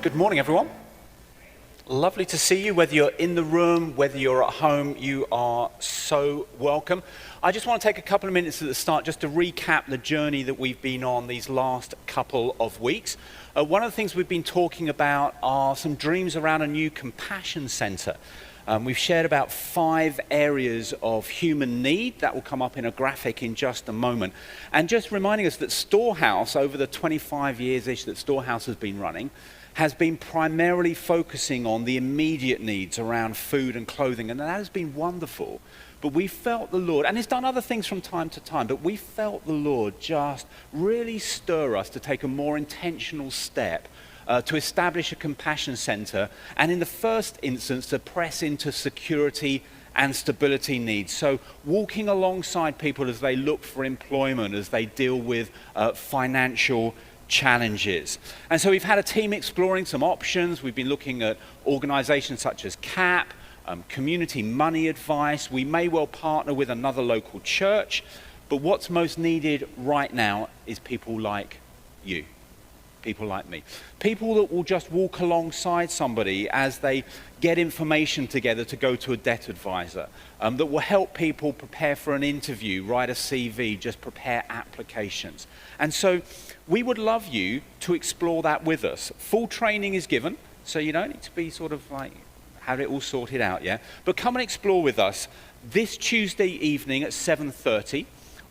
Good morning, everyone. Lovely to see you, whether you're in the room, whether you're at home, you are so welcome. I just want to take a couple of minutes at the start just to recap the journey that we've been on these last couple of weeks. One of the things we've been talking about are some dreams around a new compassion center. We've shared about 5 areas of human need that will come up in a graphic in just a moment. And just reminding us that Storehouse, over the 25 years-ish that Storehouse has been running, has been primarily focusing on the immediate needs around food and clothing, and that has been wonderful. But we felt the Lord, and it's done other things from time to time, but we felt the Lord just really stir us to take a more intentional step to establish a compassion center, and in the first instance to press into security and stability needs. So walking alongside people as they look for employment, as they deal with financial challenges. And so we've had a team exploring some options. We've been looking at organizations such as CAP, community money advice. We may well partner with another local church, but what's most needed right now is people like you. People like me. People that will just walk alongside somebody as they get information together to go to a debt advisor, that will help people prepare for an interview, write a CV, just prepare applications. And so we would love you to explore that with us. Full training is given, so you don't need to be sort of like, have it all sorted out, yeah? But come and explore with us this Tuesday evening at 7:30,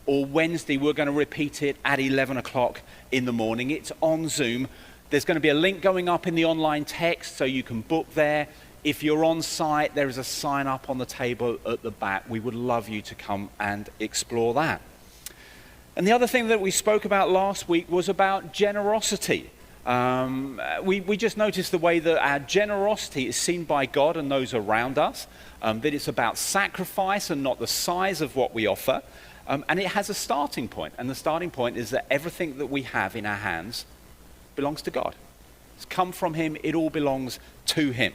or Wednesday, we're going to repeat it at 11 o'clock in the morning. It's on Zoom. There's going to be a link going up in the online text so you can book there. If you're on site, there is a sign up on the table at the back. We would love you to come and explore that. And the other thing that we spoke about last week was about generosity. We just noticed the way that our generosity is seen by God and those around us, that it's about sacrifice and not the size of what we offer. And it has a starting point, and the starting point is that everything that we have in our hands belongs to God. It's come from Him, it all belongs to Him.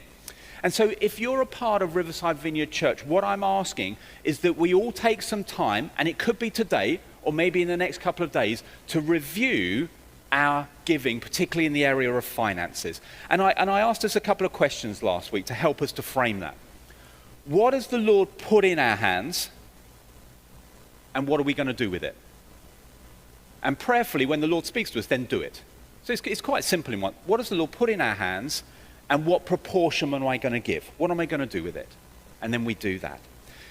And so if you're a part of Riverside Vineyard Church, what I'm asking is that we all take some time, and it could be today, or maybe in the next couple of days, to review our giving, particularly in the area of finances. And I asked us a couple of questions last week to help us to frame that. What has the Lord put in our hands? And what are we going to do with it? And prayerfully, when the Lord speaks to us, then do it. So it's quite simple in one. What does the Lord put in our hands, and what proportion am I going to give? What am I going to do with it? And then we do that.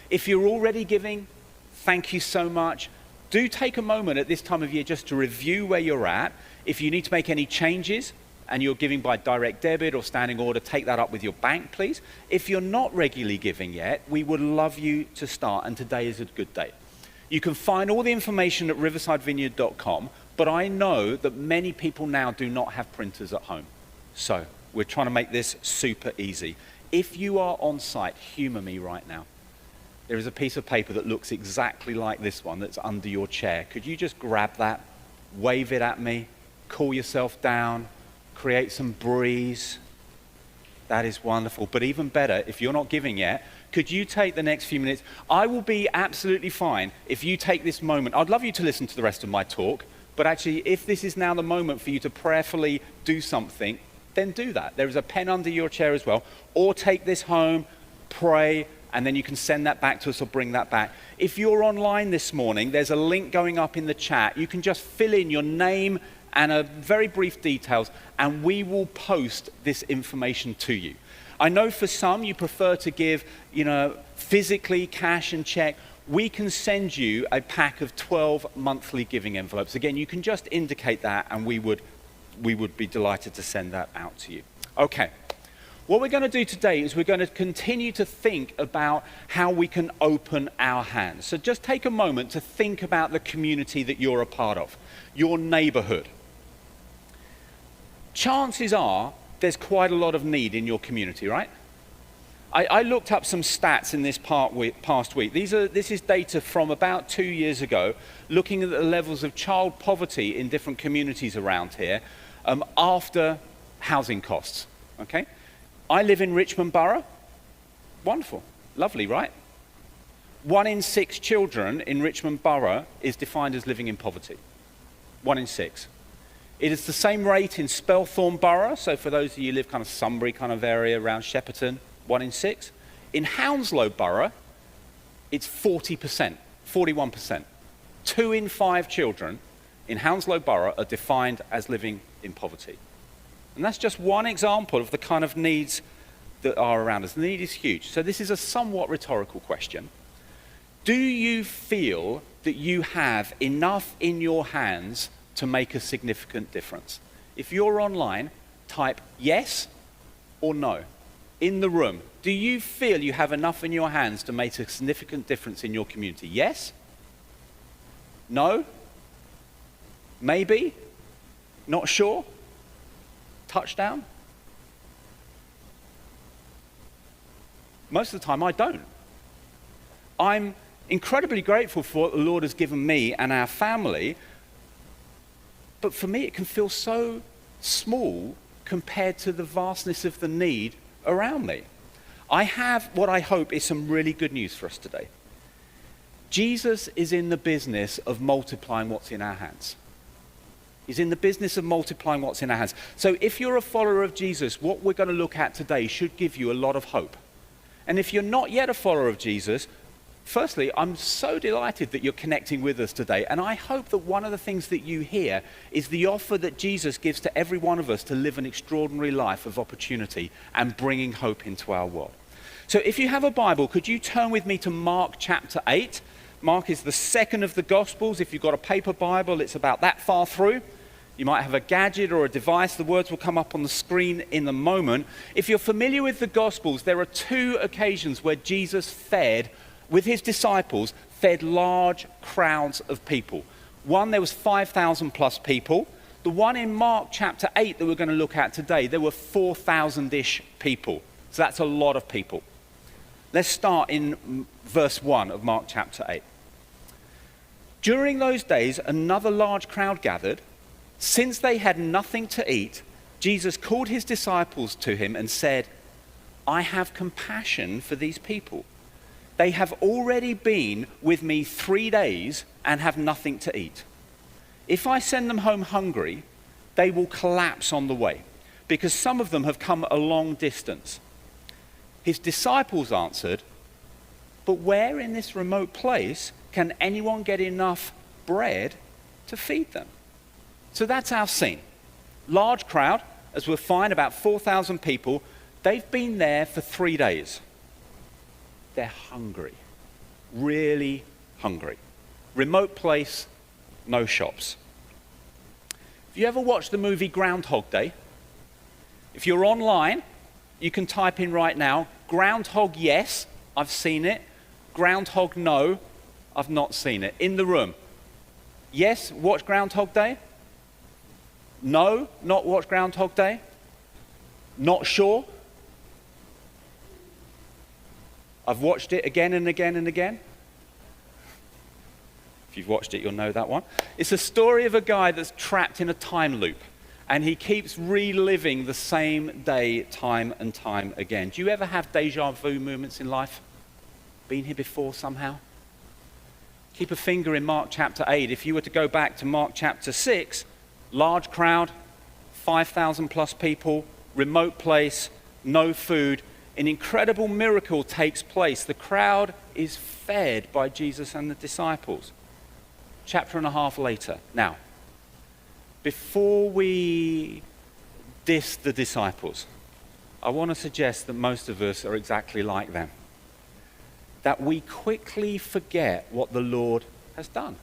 If you're already giving, thank you so much. Do take a moment at this time of year just to review where you're at. If you need to make any changes, and you're giving by direct debit or standing order, take that up with your bank, please. If you're not regularly giving yet, we would love you to start, and today is a good day. You can find all the information at riversidevineyard.com, but I know that many people now do not have printers at home. So we're trying to make this super easy. If you are on site, humor me right now. There is a piece of paper that looks exactly like this one that's under your chair. Could you just grab that, wave it at me, cool yourself down, create some breeze? That is wonderful. But even better, if you're not giving yet, could you take the next few minutes? I will be absolutely fine if you take this moment. I'd love you to listen to the rest of my talk, but actually, if this is now the moment for you to prayerfully do something, then do that. There is a pen under your chair as well. Or take this home, pray, and then you can send that back to us or bring that back. If you're online this morning, there's a link going up in the chat. You can just fill in your name and a very brief details, and we will post this information to you. I know for some you prefer to give, physically, cash and check. We can send you a pack of 12 monthly giving envelopes. Again, you can just indicate that, and we would be delighted to send that out to you. Okay. What we're going to do today is we're going to continue to think about how we can open our hands. So just take a moment to think about the community that you're a part of, your neighborhood. Chances are there's quite a lot of need in your community, right? I looked up some stats in this past week. This is data from about 2 years ago, looking at the levels of child poverty in different communities around here after housing costs, okay? I live in Richmond Borough. Wonderful, lovely, right? 1 in 6 children in Richmond Borough is defined as living in poverty. 1 in 6. It is the same rate in Spelthorne Borough, so for those of you who live kind of Sunbury kind of area around Shepperton, 1 in 6. In Hounslow Borough, it's 40%, 41%. 2 in 5 children in Hounslow Borough are defined as living in poverty. And that's just one example of the kind of needs that are around us. The need is huge. So this is a somewhat rhetorical question. Do you feel that you have enough in your hands to make a significant difference? If you're online, type yes or no. In the room, do you feel you have enough in your hands to make a significant difference in your community? Yes? No? Maybe? Not sure? Touchdown? Most of the time I don't. I'm incredibly grateful for what the Lord has given me and our family, but for me it can feel so small compared to the vastness of the need around me. I have what I hope is some really good news for us today. Jesus is in the business of multiplying what's in our hands. He's in the business of multiplying what's in our hands. So if you're a follower of Jesus, what we're going to look at today should give you a lot of hope. And if you're not yet a follower of Jesus, firstly, I'm so delighted that you're connecting with us today. And I hope that one of the things that you hear is the offer that Jesus gives to every one of us to live an extraordinary life of opportunity and bringing hope into our world. So if you have a Bible, could you turn with me to Mark chapter 8? Mark is the second of the Gospels. If you've got a paper Bible, it's about that far through. You might have a gadget or a device. The words will come up on the screen in a moment. If you're familiar with the Gospels, there are 2 occasions where Jesus fed, with his disciples, fed large crowds of people. One, there was 5,000 plus people. The one in Mark chapter 8 that we're going to look at today, there were 4,000-ish people. So that's a lot of people. Let's start in verse 1 of Mark chapter 8. During those days, another large crowd gathered. Since they had nothing to eat, Jesus called his disciples to him and said, I have compassion for these people. They have already been with me 3 days and have nothing to eat. If I send them home hungry, they will collapse on the way, because some of them have come a long distance. His disciples answered, but where in this remote place can anyone get enough bread to feed them? So that's our scene. Large crowd, as we'll find, about 4,000 people. They've been there for 3 days. They're hungry, really hungry. Remote place, no shops. Have you ever watched the movie Groundhog Day? If you're online, you can type in right now, Groundhog yes, I've seen it. Groundhog no, I've not seen it. In the room. Yes, watch Groundhog Day? No, not watch Groundhog Day? Not sure? I've watched it again and again and again. If you've watched it, you'll know that one. It's a story of a guy that's trapped in a time loop, and he keeps reliving the same day time and time again. Do you ever have deja vu moments in life? Been here before somehow? Keep a finger in Mark chapter 8. If you were to go back to Mark chapter 6, large crowd, 5,000 plus people, remote place, no food. An incredible miracle takes place. The crowd is fed by Jesus and the disciples. Chapter and a half later. Now, before we diss the disciples, I want to suggest that most of us are exactly like them. That we quickly forget what the Lord has done.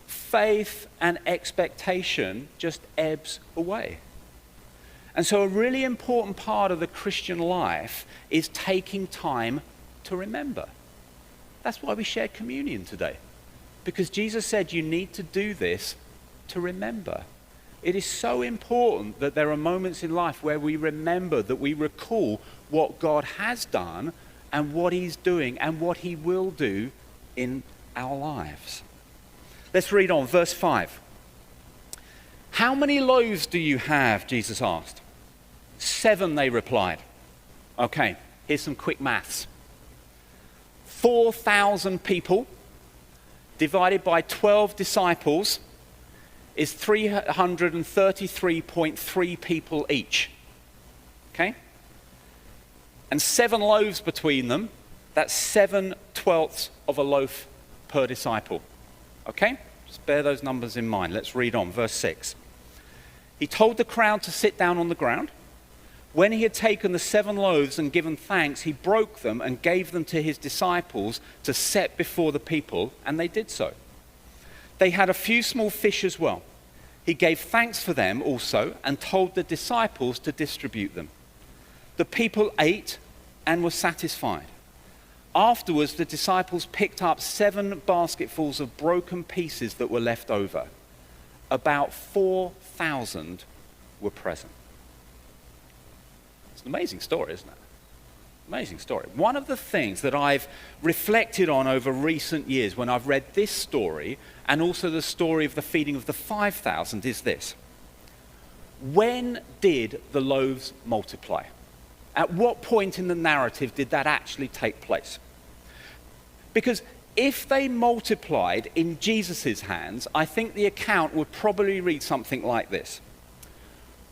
Faith and expectation just ebbs away. And so a really important part of the Christian life is taking time to remember. That's why we share communion today. Because Jesus said you need to do this to remember. It is so important that there are moments in life where we remember, that we recall what God has done and what he's doing and what he will do in our lives. Let's read on, verse 5. How many loaves do you have? Jesus asked. 7, they replied. Okay, here's some quick maths. 4,000 people divided by 12 disciples is 333.3 people each. Okay? And 7 loaves between them, that's 7/12 of a loaf per disciple. Okay? Just bear those numbers in mind. Let's read on, verse 6. He told the crowd to sit down on the ground. When he had taken the 7 loaves and given thanks, he broke them and gave them to his disciples to set before the people, and they did so. They had a few small fish as well. He gave thanks for them also and told the disciples to distribute them. The people ate and were satisfied. Afterwards, the disciples picked up 7 basketfuls of broken pieces that were left over. About 4,000 were present. It's an amazing story, isn't it? Amazing story. One of the things that I've reflected on over recent years when I've read this story and also the story of the feeding of the 5,000 is this. When did the loaves multiply? At what point in the narrative did that actually take place? Because if they multiplied in Jesus' hands, I think the account would probably read something like this.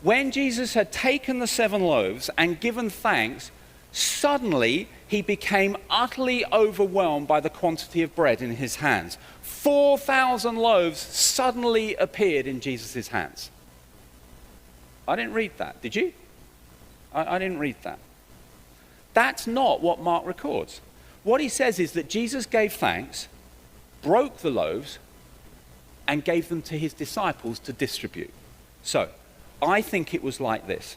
When Jesus had taken the 7 loaves and given thanks, suddenly he became utterly overwhelmed by the quantity of bread in his hands. 4,000 loaves suddenly appeared in Jesus' hands. I didn't read that, did you? I didn't read that. That's not what Mark records. What he says is that Jesus gave thanks, broke the loaves, and gave them to his disciples to distribute. So, I think it was like this.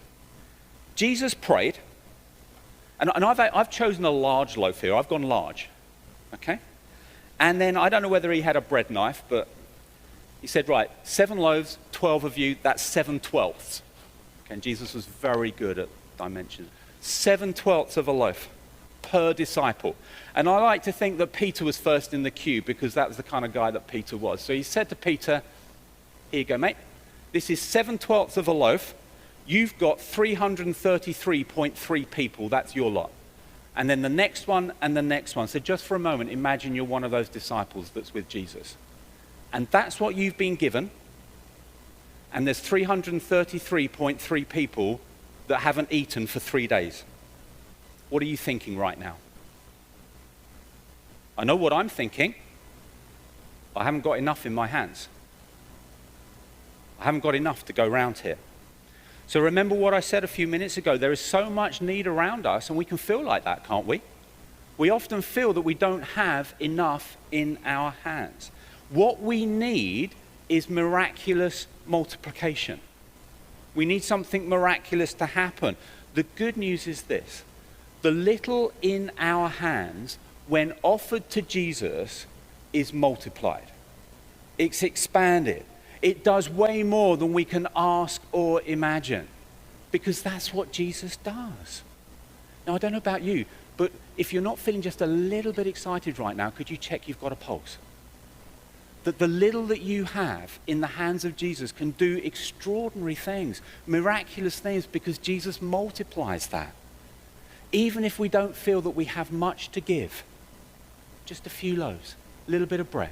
Jesus prayed, and I've chosen a large loaf here. I've gone large, okay? And then I don't know whether he had a bread knife, but he said, right, 7 loaves, 12 of you, that's 7/12. Okay, and Jesus was very good at dimensions. 7/12 of a loaf per disciple. And I like to think that Peter was first in the queue because that was the kind of guy that Peter was. So he said to Peter, here you go, mate. This is 7/12 of a loaf. You've got 333.3 people. That's your lot. And then the next one and the next one. So just for a moment, imagine you're one of those disciples that's with Jesus. And that's what you've been given. And there's 333.3 people that haven't eaten for 3 days. What are you thinking right now? I know what I'm thinking. I haven't got enough in my hands. I haven't got enough to go around here. So remember what I said a few minutes ago. There is so much need around us, and we can feel like that, can't we? We often feel that we don't have enough in our hands. What we need is miraculous multiplication. We need something miraculous to happen. The good news is this. The little in our hands, when offered to Jesus, is multiplied. It's expanded. It does way more than we can ask or imagine, because that's what Jesus does. Now, I don't know about you, but if you're not feeling just a little bit excited right now, could you check you've got a pulse? That the little that you have in the hands of Jesus can do extraordinary things, miraculous things, because Jesus multiplies that. Even if we don't feel that we have much to give, just a few loaves, a little bit of bread.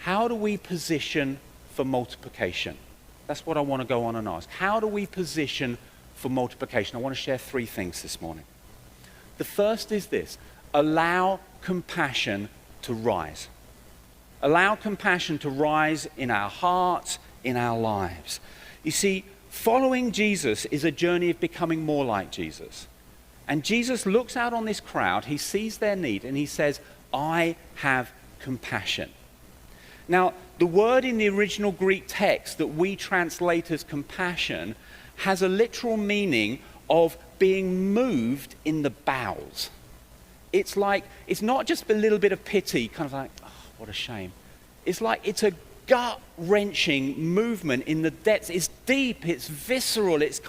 How do we position for multiplication? That's what I want to go on and ask. How do we position for multiplication? I want to share 3 things this morning. The first is this: allow compassion to rise. Allow compassion to rise in our hearts, in our lives. You see, following Jesus is a journey of becoming more like Jesus. And Jesus looks out on this crowd, he sees their need, and he says, I have compassion. Now, the word in the original Greek text that we translate as compassion has a literal meaning of being moved in the bowels. It's like, it's not just a little bit of pity, kind of like, oh, what a shame. It's like, it's a gut-wrenching movement in the depths. It's deep, it's visceral, it's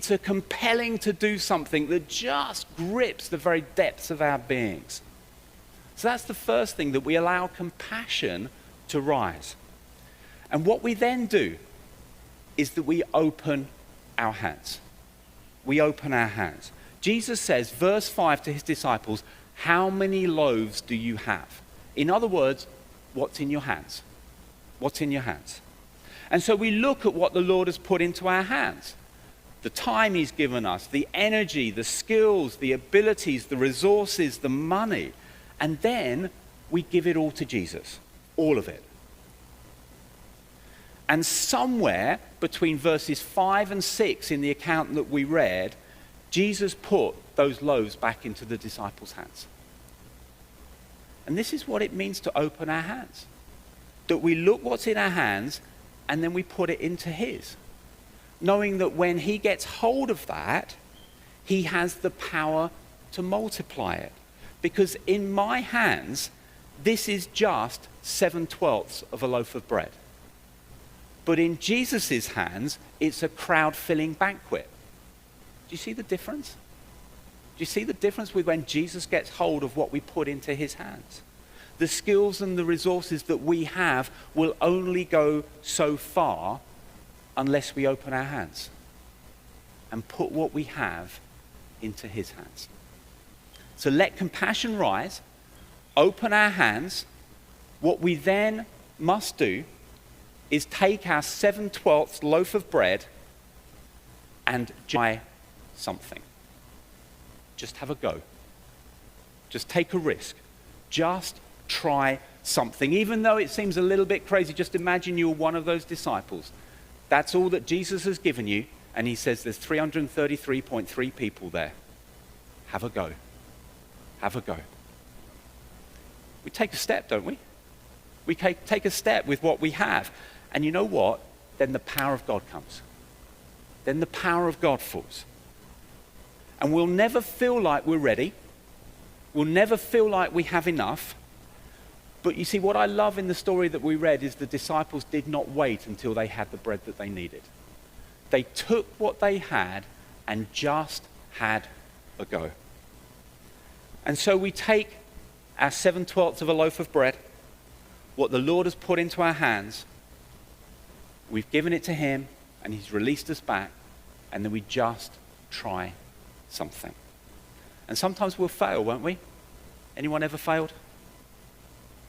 a compelling to do something that just grips the very depths of our beings. So that's the first thing, that we allow compassion to rise. And what we then do is that we open our hands. We open our hands. Jesus says, verse 5 to his disciples, how many loaves do you have? In other words, what's in your hands? What's in your hands? And so we look at what the Lord has put into our hands. The time he's given us, the energy, the skills, the abilities, the resources, the money. And then we give it all to Jesus. All of it. And somewhere between verses 5 and 6 in the account that we read, Jesus put those loaves back into the disciples' hands. And this is what it means to open our hands. That we look what's in our hands and then we put it into his. Knowing that when he gets hold of that, he has the power to multiply it. Because in my hands, this is just 7/12 of a loaf of bread. But in Jesus' hands, it's a crowd-filling banquet. Do you see the difference? Do you see the difference with when Jesus gets hold of what we put into his hands? The skills and the resources that we have will only go so far unless we open our hands and put what we have into his hands. So let compassion rise, open our hands. What we then must do is take our 7/12 loaf of bread and try something. Just have a go. Just take a risk. Just try something. Even though it seems a little bit crazy, just imagine you're one of those disciples. That's all that Jesus has given you, and he says there's 333.3 people there. Have a go. Have a go. We take a step, don't we? We take a step with what we have. And you know what? Then the power of God comes. Then the power of God falls. And we'll never feel like we're ready. We'll never feel like we have enough. But you see, what I love in the story that we read is the disciples did not wait until they had the bread that they needed. They took what they had and just had a go. And so we take our 7/12 of a loaf of bread, what the Lord has put into our hands, we've given it to him, and he's released us back, and then we just try something. And sometimes we'll fail, won't we? Anyone ever failed?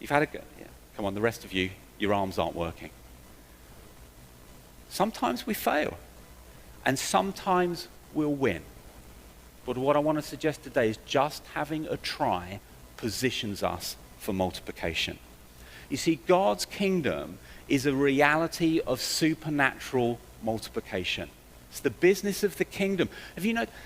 You've had a go. Yeah. Come on, the rest of you, your arms aren't working. Sometimes we fail, and sometimes we'll win. But what I want to suggest today is just having a try positions us for multiplication. You see, God's kingdom is a reality of supernatural multiplication. It's the business of the kingdom. Have you noticed?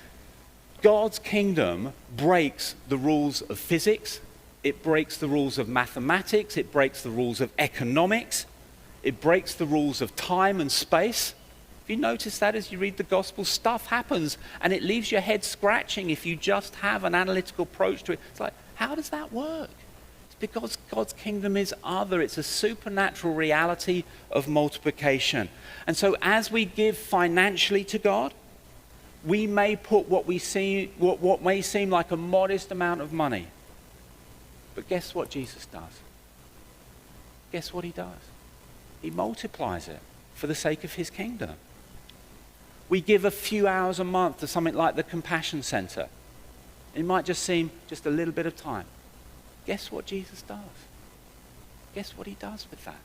God's kingdom breaks the rules of physics. It breaks the rules of mathematics. It breaks the rules of economics. It breaks the rules of time and space. Have you noticed that as you read the gospel? Stuff happens and it leaves your head scratching if you just have an analytical approach to it. It's like, how does that work? It's because God's kingdom is other. It's a supernatural reality of multiplication. And so as we give financially to God, we may put what may seem like a modest amount of money. But guess what Jesus does? Guess what he does? He multiplies it for the sake of his kingdom. We give a few hours a month to something like the Compassion Center. It might just seem just a little bit of time. Guess what Jesus does? Guess what he does with that?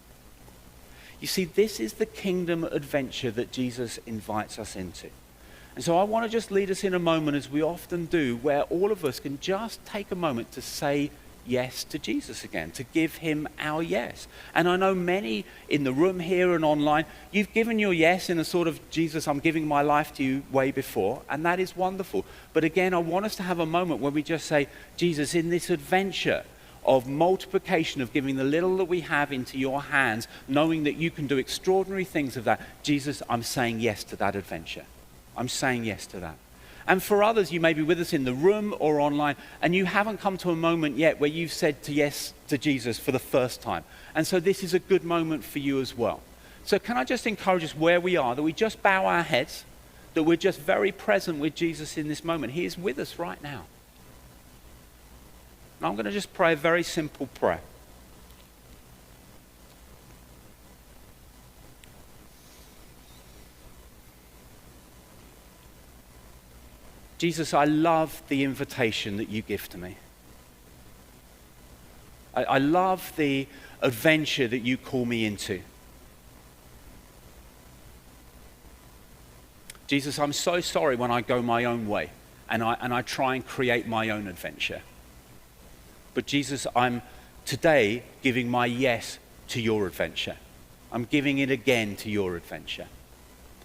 You see, this is the kingdom adventure that Jesus invites us into. And so I want to just lead us in a moment, as we often do, where all of us can just take a moment to say yes to Jesus again, to give him our yes. And I know many in the room here and online, you've given your yes in a sort of, Jesus, I'm giving my life to you way before, and that is wonderful. But again, I want us to have a moment where we just say, Jesus, in this adventure of multiplication, of giving the little that we have into your hands, knowing that you can do extraordinary things of that, Jesus, I'm saying yes to that adventure. I'm saying yes to that. And for others, you may be with us in the room or online, and you haven't come to a moment yet where you've said yes to Jesus for the first time. And so this is a good moment for you as well. So can I just encourage us where we are, that we just bow our heads, that we're just very present with Jesus in this moment. He is with us right now. And I'm going to just pray a very simple prayer. Jesus, I love the invitation that you give to me. I love the adventure that you call me into. Jesus, I'm so sorry when I go my own way and I try and create my own adventure. But Jesus, I'm today giving my yes to your adventure. I'm giving it again to your adventure.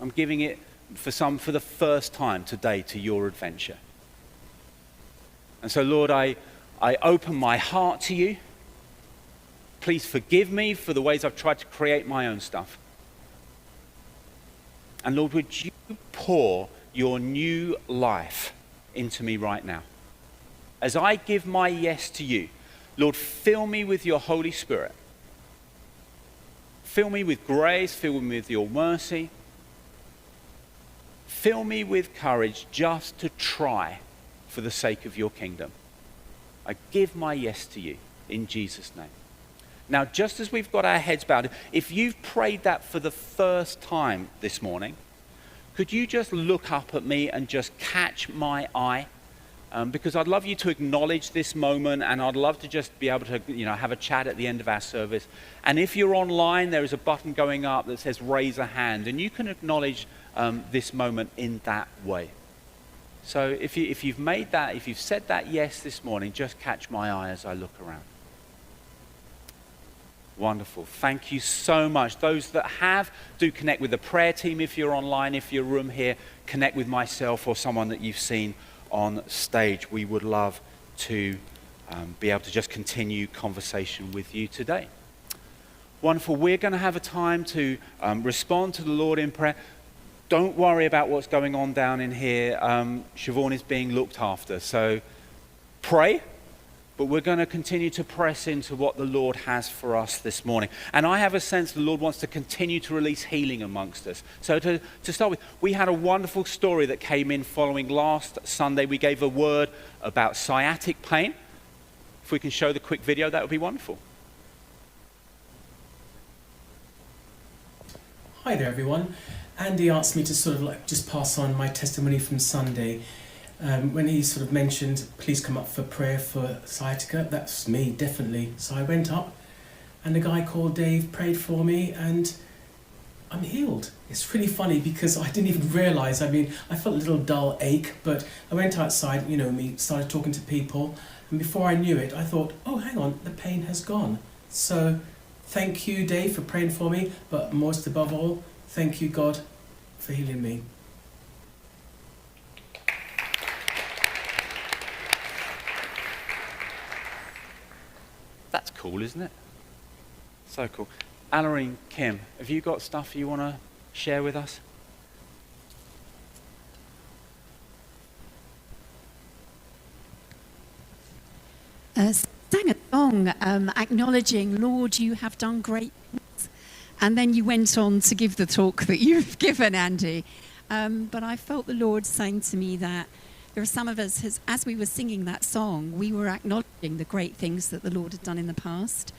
I'm giving it for the first time today to your adventure. And so, Lord, I open my heart to you. Please forgive me for the ways I've tried to create my own stuff. And Lord, would you pour your new life into me right now? As I give my yes to you, Lord, fill me with your Holy Spirit. Fill me with grace, fill me with your mercy. Fill me with courage just to try for the sake of your kingdom. I give my yes to you in Jesus' name. Now, just as we've got our heads bowed, if you've prayed that for the first time this morning, could you just look up at me and just catch my eye? Because I'd love you to acknowledge this moment, and I'd love to just be able to, have a chat at the end of our service. And if you're online, there is a button going up that says raise a hand, and you can acknowledge this moment in that way. So if you've made that, if you've said that yes this morning, just catch my eye as I look around. Wonderful. Thank you so much. Those that have, do connect with the prayer team if you're online. If you're room here, connect with myself or someone that you've seen on stage. We would love to be able to just continue conversation with you today. Wonderful. We're going to have a time to respond to the Lord in prayer. Don't worry about what's going on down in here. Siobhan is being looked after. So pray, but we're going to continue to press into what the Lord has for us this morning. And I have a sense the Lord wants to continue to release healing amongst us. So to start with, we had a wonderful story that came in following last Sunday. We gave a word about sciatic pain. If we can show the quick video, that would be wonderful. Hi there, everyone. Andy asked me to sort of just pass on my testimony from Sunday. When he sort of mentioned, please come up for prayer for sciatica, that's me, definitely. So I went up, and a guy called Dave prayed for me, and I'm healed. It's really funny because I didn't even realise. I felt a little dull ache, but I went outside, started talking to people, and before I knew it, I thought, oh, hang on, the pain has gone. So thank you, Dave, for praying for me, but most above all, thank you, God, for healing me. That's cool, isn't it? So cool. Alarin, Kim, have you got stuff you want to share with us? Sang a song acknowledging, Lord, you have done great things. And then you went on to give the talk that you've given, Andy. But I felt the Lord saying to me that there are some of us, as we were singing that song, we were acknowledging the great things that the Lord had done in the past,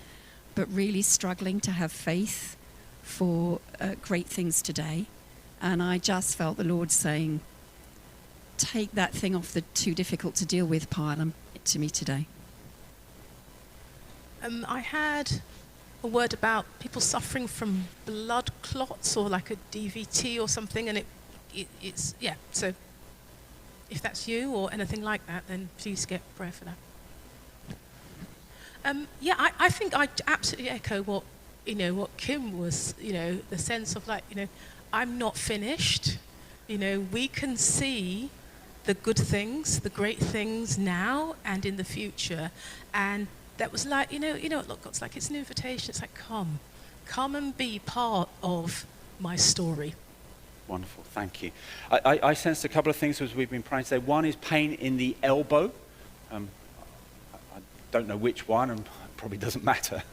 but really struggling to have faith for great things today. And I just felt the Lord saying, take that thing off the too difficult to deal with pile and bring it to me today. I had a word about people suffering from blood clots or like a DVT or something, and it's so if that's you or anything like that, then please get prayer for that. I think I absolutely echo what Kim was, the sense of I'm not finished. We can see the good things, the great things now and in the future. And that was look, God's like, it's an invitation. It's like, come and be part of my story. Wonderful, thank you. I sensed a couple of things as we've been praying today. One is pain in the elbow. I don't know which one, and it probably doesn't matter.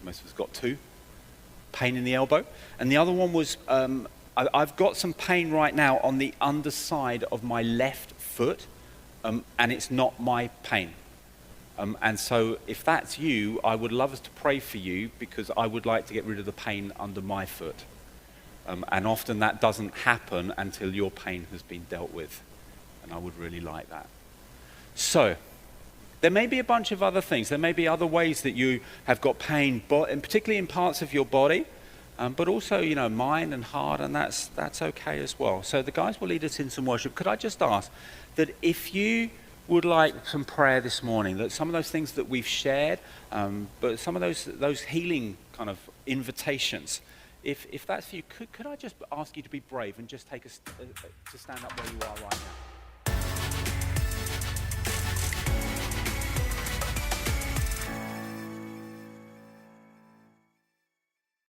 Most of us got two. Pain in the elbow. And the other one was, I've got some pain right now on the underside of my left foot, and it's not my pain. And so if that's you, I would love us to pray for you, because I would like to get rid of the pain under my foot. And often that doesn't happen until your pain has been dealt with. And I would really like that. So there may be a bunch of other things. There may be other ways that you have got pain, and particularly in parts of your body. but also, you know, mind and heart, and that's okay as well. So the guys will lead us in some worship. Could I just ask that if you would like some prayer this morning, that some of those things that we've shared, but some of those healing kind of invitations, if that's for you, could I just ask you to be brave and just take us to stand up where you are right now?